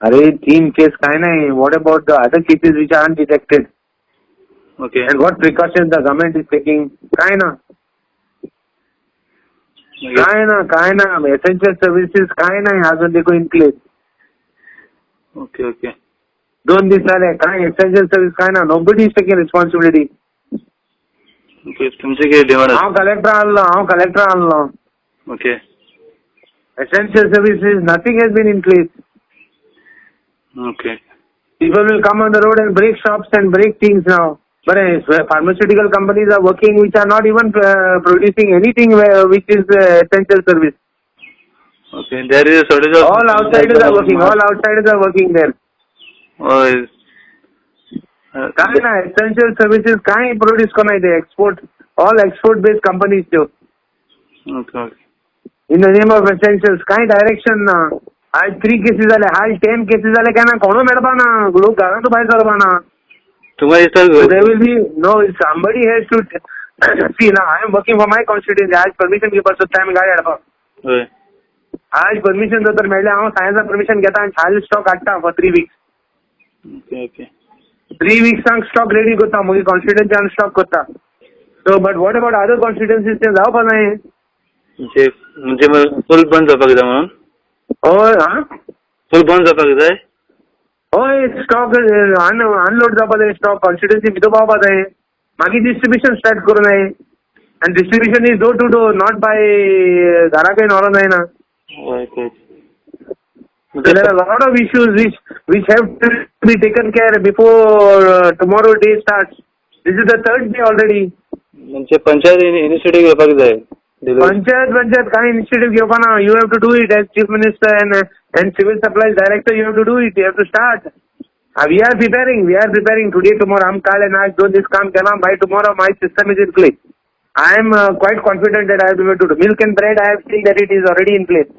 अरे 3 केस काय नाही. What about the other cases which are undetected? Okay. And what precautions the government is taking? काय ना. Essential services काय नाही अजून देखो इन प्लेस. Okay. 2 दिवस झाले काय essential service काय ना. Nobody is taking responsibility. Okay. तुमचे काय डिमांड आहे? हांव कलेक्टर आणलो. Okay. Essential services, nothing has been in place. Okay. People will come on the road and break shops and break things now. But pharmaceutical companies are working which are not even producing anything which is essential service. Okay. There is a shortage of... All outsiders are working there. Oh, काय ना essential services काय produce करणार ते export. All export based companies too. Okay. In the name of essentials काय direction ना. आज 3 cases झाले, आज 10 केसेस झाले काय ना. कोण मेळपा ना. लोक घरातून बाहेर सरपा ना. तुम्हाला There will be somebody has to see now. I am working for my constituency. आज परमिशन घेवपाक सोदता आमी गाडी हाडपाक. होय. आज परमिशन जर मेळ्ळें हांव सायन्सा परमिशन घेता आनी फायल स्टॉक हाडटा फॉर 3 weeks. Okay. 3 weeksanक स्टॉक रेडी करता मगे कॉन्स्टिट्युएन्सीन स्टॉक करता. So but what about other constituencies ते जावपा जाय. म्हणजे फुल बंद जावपाक जाय म्हणून? हय फुल बंद जावपाक जाय? हय स्टॉक अनलोड जावपा जाय. स्टॉक कॉन्स्टिट्युएन्सी भितर पावपा जाय. मागीर डिस्ट्रिब्युशन स्टार्ट करूं जाय. आनी distribution is door to door, not by घराकय व्हरो जायना. There are a lot of issues which have to be taken care before tomorrow day starts. This is the 3rd day already. म्हणजे panchayat initiative घेवपाक जाय. पंचायत काय इनिशिएटिव्ह घेवपा ना. You have to do it as chief minister and civil supplies director. You have to do it. You have to start. We are preparing today, tomorrow. हम काल and आज 2 दिवस काम केला. By tomorrow my system is in place. I am quite confident that I will be able to do. Milk and bread I have seen that it is already in place.